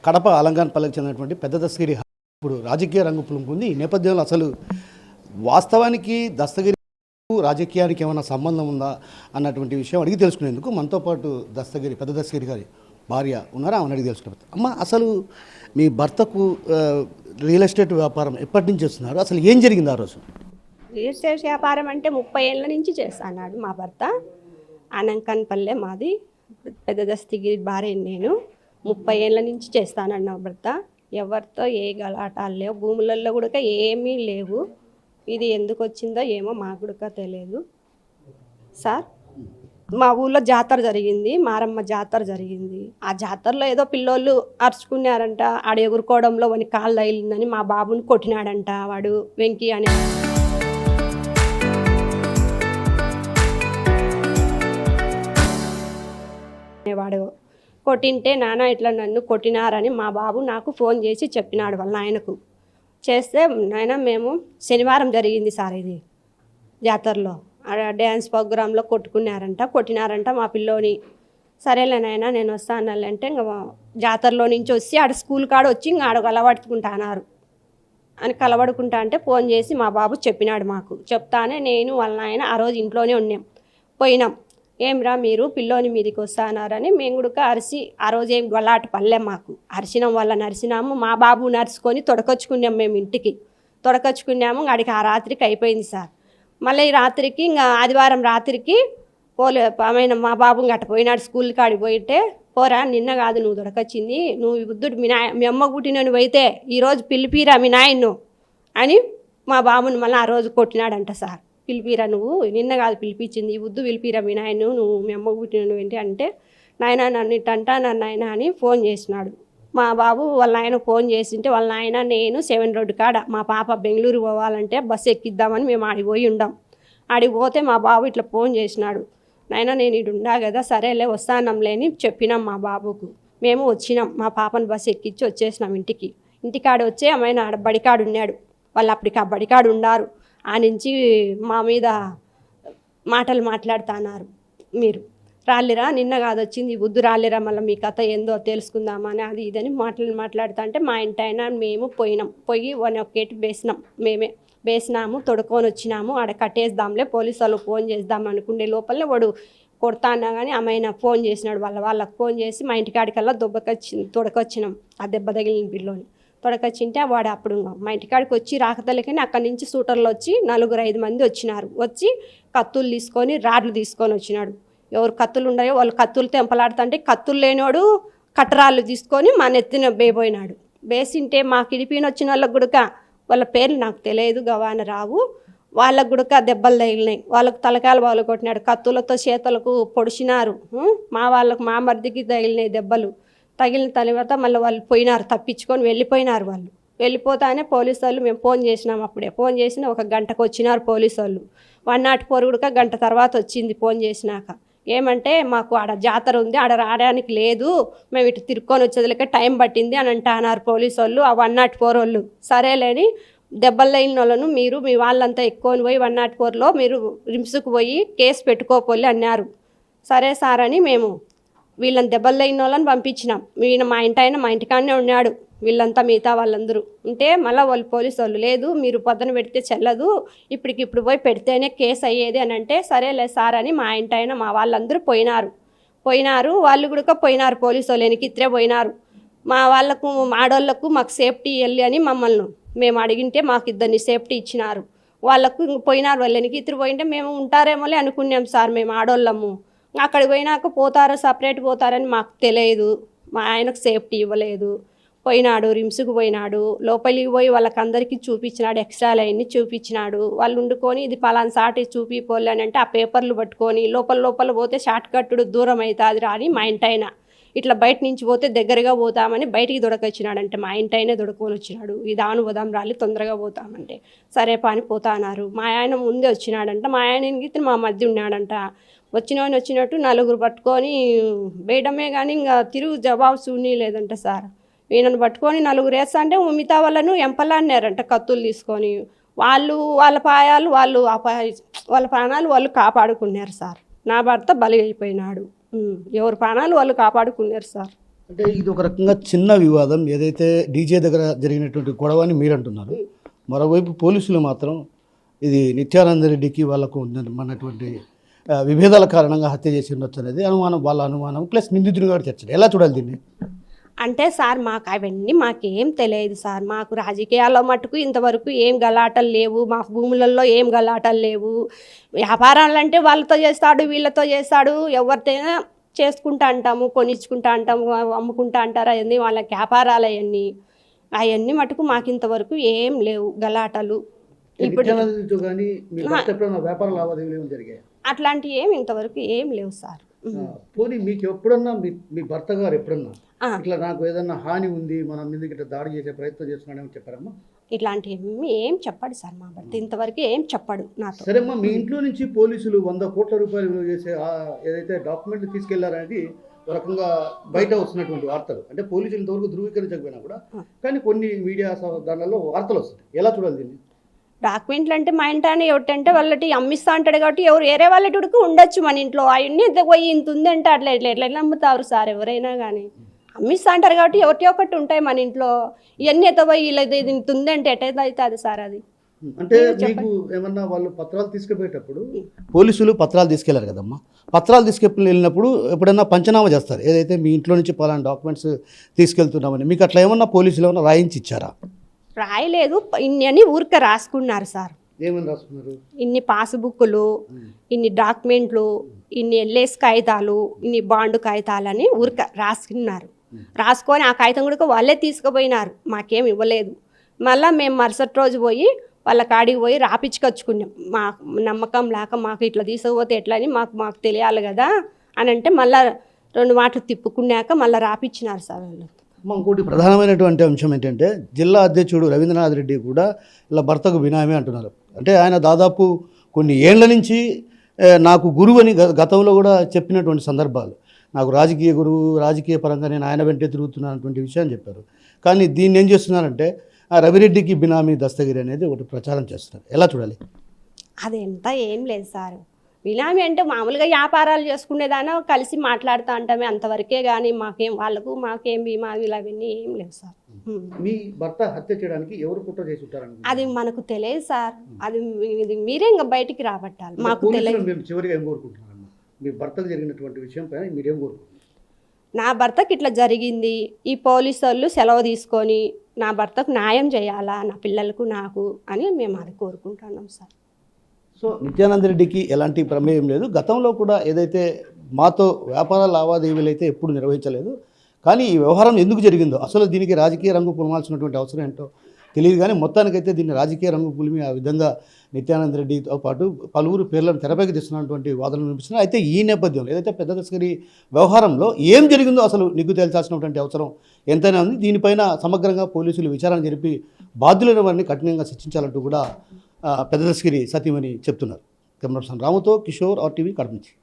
కడప అలంగాన్పల్లికి చెందినటువంటి పెద్ద దస్తగిరి ఇప్పుడు రాజకీయ రంగు పులుముకుంది. ఈ నేపథ్యంలో అసలు వాస్తవానికి దస్తగిరి రాజకీయానికి ఏమైనా సంబంధం ఉందా అన్నటువంటి విషయం అడిగి తెలుసుకునేందుకు మనతో పాటు పెద్ద దస్తగిరి గారి భార్య ఉన్నారా, ఆమెను అడిగి తెలుసుకున్నారు. అమ్మ, అసలు మీ భర్తకు రియల్ ఎస్టేట్ వ్యాపారం ఎప్పటి నుంచి చేస్తున్నారు? అసలు ఏం జరిగింది ఆ రోజు? రియల్ ఎస్టేట్ వ్యాపారం అంటే 30 ఏళ్ళ నుంచి చేస్తాడు మా భర్త. అనంకన్పల్లె మాది. పెద్ద దస్తగిరి భార్య నేను. 30 ఏళ్ళ నుంచి చేస్తానన్న భర్త. ఎవరితో ఏ గలాటాలు లేవు, భూములలో కూడా ఏమీ లేవు. ఇది ఎందుకు వచ్చిందో ఏమో మాకు కూడా తెలియదు సార్. మా ఊళ్ళో జాతర జరిగింది, మారమ్మ జాతర జరిగింది. ఆ జాతరలో ఏదో పిల్లోళ్ళు అరుచుకున్నారంట. ఆడ ఎగురుకోవడంలో వాని కాళ్ళు తగిలిందని మా బాబుని కొట్టినాడంట వాడు, వెంకీ అనే వాడు. కొట్టింటే నాన్న ఇట్లా నన్ను కొట్టినారని మా బాబు నాకు ఫోన్ చేసి చెప్పినాడు వాళ్ళ నాయనకు. చేస్తే నాయన మేము శనివారం జరిగింది సార్ ఇది జాతరలో, డ్యాన్స్ ప్రోగ్రాంలో కొట్టినారంట మా పిల్లోని. సరేలే నాయన నేను వస్తానంటే ఇంకా జాతరలో నుంచి వచ్చి ఆడ స్కూల్ కాడ వచ్చి ఇంకా ఆడ కలబడుకుంటున్నారు అని కలబడుకుంటా అంటే ఫోన్ చేసి మా బాబు చెప్పినాడు మాకు. చెప్తానే నేను వాళ్ళ నాయన ఆ రోజు ఇంట్లోనే పోయినాం. ఏమ్రా మీరు పిల్లోని మీదికి వస్తానారని మేము కూడా అరిసి, ఆ రోజు ఏం గొల్లాట పల్లె మాకు. అరిసినాం, వాళ్ళని అరిసినాము. మా బాబు నరుచుకొని తొడకొచ్చుకున్నాం, మేము ఇంటికి తొడకొచ్చుకున్నాము. అడిగి ఆ రాత్రికి అయిపోయింది సార్. మళ్ళీ ఈ రాత్రికి ఇంకా ఆదివారం రాత్రికి మా బాబు గట్ట పోయినాడు స్కూల్ కాడికి పోయితే, పోరా నిన్న కాదు నువ్వు దొరకొచ్చింది, నువ్వు బుద్ధుడు మీ అమ్మ పుట్టినను పోయితే ఈరోజు పిలిపిరా మీ నాయన్ను అని మా బాబుని మళ్ళీ ఆ రోజు కొట్టినాడంట సార్. పిలిపిరా, నువ్వు నిన్న కాదు పిలిపించింది, ఈ బుద్ధు పిలిపిరా మీ నాయన్ను, నువ్వు మీ అమ్మ పుట్టినను ఏంటి అంటే, నాయన నన్ను ఇట్టంటా నన్ను నాయన అని ఫోన్ చేసినాడు. మా బాబు వాళ్ళ నాయన ఫోన్ చేసింటే వాళ్ళ నాయన నేను 7 రోడ్డు కాడ మా పాప బెంగళూరు పోవాలంటే బస్సు ఎక్కిద్దామని మేము ఆడికి పోయి ఉండాం. ఆడికి పోతే మా బాబు ఇట్లా ఫోన్ చేసినాడు. నాయన నేను ఇటు ఉండా కదా, సరేలే వస్తానంలే అని చెప్పినాం మా బాబుకు. మేము వచ్చినాం, మా పాపను బస్సు ఎక్కించి వచ్చేసినాం ఇంటికాడ వచ్చే అమ్మాయిన ఆడ బడికాడు ఉన్నాడు. వాళ్ళు అప్పటికి ఆ బడికాడు ఉన్నారు. ఆ నుంచి మా మీద మాటలు మాట్లాడుతున్నారు. మీరు రాలేరా, నిన్న కాదు వచ్చింది ఈ బుద్ధు రాలేరా, మళ్ళీ మీ కథ ఏందో తెలుసుకుందామని అది ఇదని మాట్లాడుతా అంటే మా ఇంటి అయినా మేము పోయి 1 ఒక్కటి వేసినాము, తొడుకొని వచ్చినాము. ఆడ కట్టేద్దాంలే, పోలీసు వాళ్ళు ఫోన్ చేద్దాం అనుకునే లోపలనే వాడు కొడతా అన్నా కానీ ఆమె ఫోన్ చేసినాడు. వాళ్ళకి ఫోన్ చేసి మా ఇంటికాడికల్లా తొడకొచ్చినాం. ఆ దెబ్బ తగిలిన పిల్లోని తొడకొచ్చింటే వాడు అప్పుడు మా ఇంటికాడికి వచ్చి రాకతలకని అక్కడి నుంచి సూటర్లు వచ్చి 4-5 మంది వచ్చినారు. వచ్చి కత్తులు తీసుకొని రాడ్లు తీసుకొని వచ్చినాడు. ఎవరు కత్తులు ఉన్నాయో వాళ్ళు కత్తులు తెంపలాడుతుంటే కత్తులు లేనివాడు కట్టరాళ్ళు తీసుకొని మా నెత్తిన బేపోయినాడు. బేసింటే మాకు ఇడిపిన వచ్చిన వాళ్ళకు గుడక వాళ్ళ పేర్లు నాకు తెలియదు, గవాన రావు. వాళ్ళకు గుడక దెబ్బలు తగిలినాయి. వాళ్ళకు తలకాయలు వాళ్ళు కొట్టినాడు, కత్తులతో చేతులకు పొడిచినారు. మా మర్దికి తగిలినాయి దెబ్బలు. తగిలిన తర్వాత మళ్ళీ వాళ్ళు పోయినారు, తప్పించుకొని వెళ్ళిపోయినారు. వాళ్ళు వెళ్ళిపోతానే పోలీసు వాళ్ళు మేము ఫోన్ చేసినాం. అప్పుడే ఫోన్ చేసిన 1 గంటకు వచ్చినారు పోలీసు వాళ్ళు. 104 కూడా గంట తర్వాత వచ్చింది ఫోన్ చేసినాక. ఏమంటే మాకు ఆడ జాతర ఉంది, ఆడ రావడానికి లేదు, మేము ఇటు తిరుక్కొని వచ్చేదిలకే టైం పట్టింది అని అంటున్నారు పోలీసు వాళ్ళు. ఆ 104 వాళ్ళు సరేలేని దెబ్బలు తగిలిన వాళ్ళను మీరు మీ వాళ్ళంతా ఎక్కువని పోయి 104లో మీరు రిమ్స్కు పోయి కేసు పెట్టుకోపోలే అన్నారు. సరే సార్ అని మేము వీళ్ళని దెబ్బలు తగిన వాళ్ళని పంపించినాం. మా ఇంటికాడనే ఉన్నాడు. వీళ్ళంతా మిగతా వాళ్ళందరూ ఉంటే మళ్ళీ వాళ్ళు పోలీసు వాళ్ళు లేదు, మీరు పొద్దున పెడితే చెల్లదు, ఇప్పటికిప్పుడు పోయి పెడితేనే కేసు అయ్యేది అని అంటే, సరేలే సార్ అని మా మా వాళ్ళందరూ పోయినారు. వాళ్ళు కూడా పోయినారు, పోలీసు వాళ్ళు వెనకిత్రే పోయినారు. మా వాళ్ళకు ఆడోళ్ళకు మాకు సేఫ్టీ వెళ్ళి అని మమ్మల్ని మేము అడిగింటే మాకు 2 సేఫ్టీ ఇచ్చినారు. వాళ్ళకు పోయినారు, వాళ్ళు వెనకిత్రి పోయింటే మేము ఉంటారేమోలే అనుకున్నాం సార్. మేము ఆడోళ్ళము అక్కడికి పోయినాక పోతారో సపరేట్ పోతారని మాకు తెలియదు. మా ఆయనకు సేఫ్టీ ఇవ్వలేదు. పోయినాడు, రిమ్స్కి పోయినాడు. లోపలికి పోయి వాళ్ళకందరికీ చూపించినాడు, ఎక్స్ట్రాలు అవన్నీ చూపించినాడు. వాళ్ళు వండుకొని ఇది పలానా సాటి చూపిపోలే అని అంటే ఆ పేపర్లు పట్టుకొని లోపల పోతే షార్ట్ కట్టుడు దూరం అవుతుంది రాని మా ఇంటైనా ఇట్లా బయట నుంచి పోతే దగ్గరగా పోతామని బయటికి దొడకొచ్చినాడంటే మా ఇంటైనే దొడుకొని వచ్చినాడు. ఇది పోదాం రాలి తొందరగా పోతామంటే సరే పని పోతాన్నారు. మా ఆయన ముందే వచ్చినాడంట. మా ఆయన మా మధ్య ఉన్నాడంట. వచ్చినట్టు 4 పట్టుకొని వేయడమే కానీ ఇంకా తిరుగు జవాబు చూని లేదంట సార్. ఈయనను పట్టుకొని 4 వేస్తా అంటే మిగతా వాళ్ళను ఎంపలాడినారంట కత్తులు తీసుకొని. వాళ్ళ ప్రాణాలు వాళ్ళు కాపాడుకున్నారు సార్. నా భర్త బలి అయిపోయినాడు. ఎవరి ప్రాణాలు వాళ్ళు కాపాడుకున్నారు సార్. అంటే ఇది ఒక రకంగా చిన్న వివాదం, ఏదైతే డీజే దగ్గర జరిగినటువంటి గొడవ అని మీరు అంటున్నారు. మరోవైపు పోలీసులు మాత్రం ఇది నిత్యానంద రెడ్డికి వాళ్ళకు ఉన్నటువంటి విభేదాల కారణంగా హత్య చేసి ఉండొచ్చు అనేది అనుమానం, వాళ్ళ అనుమానం ప్లస్ నిందితుడిగా కూడా చర్చ. ఎలా చూడాలి దీన్ని? అంటే సార్ మాకు అవన్నీ మాకేం తెలియదు సార్. మాకు రాజకీయాల్లో మటుకు ఇంతవరకు ఏం గలాటలు లేవు, మా భూములలో ఏం గలాటలు లేవు. వ్యాపారాలు అంటే వాళ్ళతో చేస్తాడు, వీళ్ళతో చేస్తాడు, ఎవరితోనైనా చేసుకుంటా అంటాము, కొనిచ్చుకుంటా అంటాము, అమ్ముకుంటా అంటారు. అవన్నీ వాళ్ళ వ్యాపారాలు అవన్నీ మటుకు మాకు ఇంతవరకు ఏం లేవు గలాటలు. ఇప్పుడు నిత్యానందతో కానీ మీ భర్త ఎప్పుడైనా వ్యాపార లావాదేవీలు ఏమైనా జరిగాయి? అట్లాంటివి ఏమి ఇంతవరకు ఏం లేవు సార్. పోనీ మీకు ఎప్పుడన్నా మీ భర్త గారు ఎప్పుడన్నా ఇట్లా నాకు ఏదన్నా హాని ఉంది, మన మీద ఇట్లా దాడి చేసే ప్రయత్నం చేస్తున్నాడేమో చెప్పారమ్మా? ఇట్లాంటివి ఏం చెప్పాడు సార్ మా భర్త ఇంతవరకు ఏం చెప్పాడు నాతో. సరేమ్మా, మీ ఇంట్లో నుంచి పోలీసులు 100 కోట్ల రూపాయలు విలువ చేసే ఏదైతే డాక్యుమెంట్లు తీసుకెళ్లారనేది ఒక రకంగా బయట వస్తున్నటువంటి వార్తలు. అంటే పోలీసులు ఇంతవరకు ధృవీకరించకపోయినా కూడా కానీ కొన్ని మీడియా దానిలో వార్తలు వస్తున్నాయి. ఎలా చూడాలి దీన్ని? డాక్యుమెంట్లు అంటే మా ఇంటానే ఎవటంటే వాళ్ళటి అమ్మిస్తా అంటాడు కాబట్టి ఎవరు వేరే వాళ్ళకి ఉండొచ్చు మన ఇంట్లో. అవన్నీ పోయి ఇంత ఉందంటే అట్లా ఎట్లా ఎట్లా నమ్ముతారు సార్ ఎవరైనా కానీ. అమ్మిస్తా అంటారు కాబట్టి ఒకటి ఒకటి ఉంటాయి మన ఇంట్లో. ఇవన్నీ ఎత్త పోయి ఇలా ఇంత ఉందంటే ఎట్లయితే అవుతుంది సార్ అది. అంటే మీకు ఏమన్నా వాళ్ళు పత్రాలు తీసుకుపోయేటప్పుడు పోలీసులు పత్రాలు తీసుకెళ్లారు కదమ్మా, పత్రాలు వెళ్ళినప్పుడు ఎప్పుడైనా పంచనామా చేస్తారు, ఏదైతే మీ ఇంట్లో నుంచి పలానా డాక్యుమెంట్స్ తీసుకెళ్తున్నామని. మీకు అట్లా ఏమన్నా పోలీసులు ఏమన్నా రాయించి ఇచ్చారా? రాయలేదు, ఇన్ని అని ఊరికే రాసుకున్నారు సార్. ఏమని రాసుకున్నారు? ఇన్ని పాస్బుక్లు, ఇన్ని డాక్యుమెంట్లు, ఇన్ని ఎల్ఐసి కాగితాలు, ఇన్ని బాండు కాగితాలని ఊరికే రాసుకున్నారు. రాసుకొని ఆ కాగితం కూడా వాళ్ళే తీసుకుపోయినారు, మాకేం ఇవ్వలేదు. మళ్ళీ మేము మరుసటి రోజు పోయి వాళ్ళ కాడికి పోయి రాపించుకొచ్చుకున్నాం. మా నమ్మకం లేక మాకు ఇట్లా తీసుకుపోతే ఎట్లా అని మాకు తెలియాలి కదా అని అంటే మళ్ళీ 2 మాటలు తిప్పుకున్నాక మళ్ళీ రాపించినారు సార్ వాళ్ళు. ఇంకోటి ప్రధానమైనటువంటి అంశం ఏంటంటే జిల్లా అధ్యక్షుడు రవీంద్రనాథ్ రెడ్డి కూడా ఇలా భర్తకు బినామీ అంటున్నారు. అంటే ఆయన దాదాపు కొన్ని ఏళ్ల నుంచి నాకు గురువు అని గతంలో కూడా చెప్పినటువంటి సందర్భాలు, నాకు రాజకీయ గురువు, రాజకీయ పరంగా నేను ఆయన వెంటే తిరుగుతున్నటువంటి విషయాన్ని చెప్పారు. కానీ దీన్ని ఏం చేస్తున్నారంటే రవిరెడ్డికి బినామీ దస్తగిరి అనేది ఒకటి ప్రచారం చేస్తున్నారు. ఎలా చూడాలి? అదంతా ఏం లేదు సార్. బినామీ అంటే మామూలుగా వ్యాపారాలు చేసుకునేదానో కలిసి మాట్లాడుతూ అంటామే అంతవరకే, కానీ మాకేం బినామీలు అవన్నీ ఏం లేవు సార్. మీ భర్త హత్య చేయడానికి ఎవరు కుట్ర చేసి ఉంటారని అది మనకు తెలియదు సార్. అది మీరే ఇంకా బయటికి రాబట్టాలి, మాకు తెలియదు. మేము చివరిగా ఏం కోరుకుంటున్నారమ్మా, మీ భర్తకు జరిగినటువంటి విషయం పైన మీరేం కోరుకుంటున్నారు? నా భర్తకి ఇట్లా జరిగింది, ఈ పోలీసు వాళ్ళు సెలవు తీసుకొని నా భర్తకు న్యాయం చేయాలా, నా పిల్లలకు నాకు అని మేము అది కోరుకుంటున్నాం సార్. సో నిత్యానంద రెడ్డికి ఎలాంటి ప్రమేయం లేదు. గతంలో కూడా ఏదైతే మాతో వ్యాపార లావాదేవీలు అయితే ఎప్పుడు నిర్వహించలేదు. కానీ ఈ వ్యవహారం ఎందుకు జరిగిందో, అసలు దీనికి రాజకీయ రంగు పులమాల్సినటువంటి అవసరం ఏంటో తెలియదు. కానీ మొత్తానికైతే దీన్ని రాజకీయ రంగు పులిమి ఆ విధంగా నిత్యానంద రెడ్డితో పాటు పలువురు పేర్లను తెరపైకి తెస్తున్నటువంటి వాదనలు వినిపిస్తున్నాయి. అయితే ఈ నేపథ్యంలో ఏదైతే పెద్ద దశగిరి వ్యవహారంలో ఏం జరిగిందో అసలు నీకు తెలిసాల్సినటువంటి అవసరం ఎంతైనా ఉంది. దీనిపైన సమగ్రంగా పోలీసులు విచారణ జరిపి బాధ్యులైన వారిని కఠినంగా శిక్షించాలంటూ కూడా పెద్ద దశగిరి సతీమణి చెప్తున్నారు. కెమెరా పర్సన్ రాముతో కిషోర్, RTV కడప నుంచి.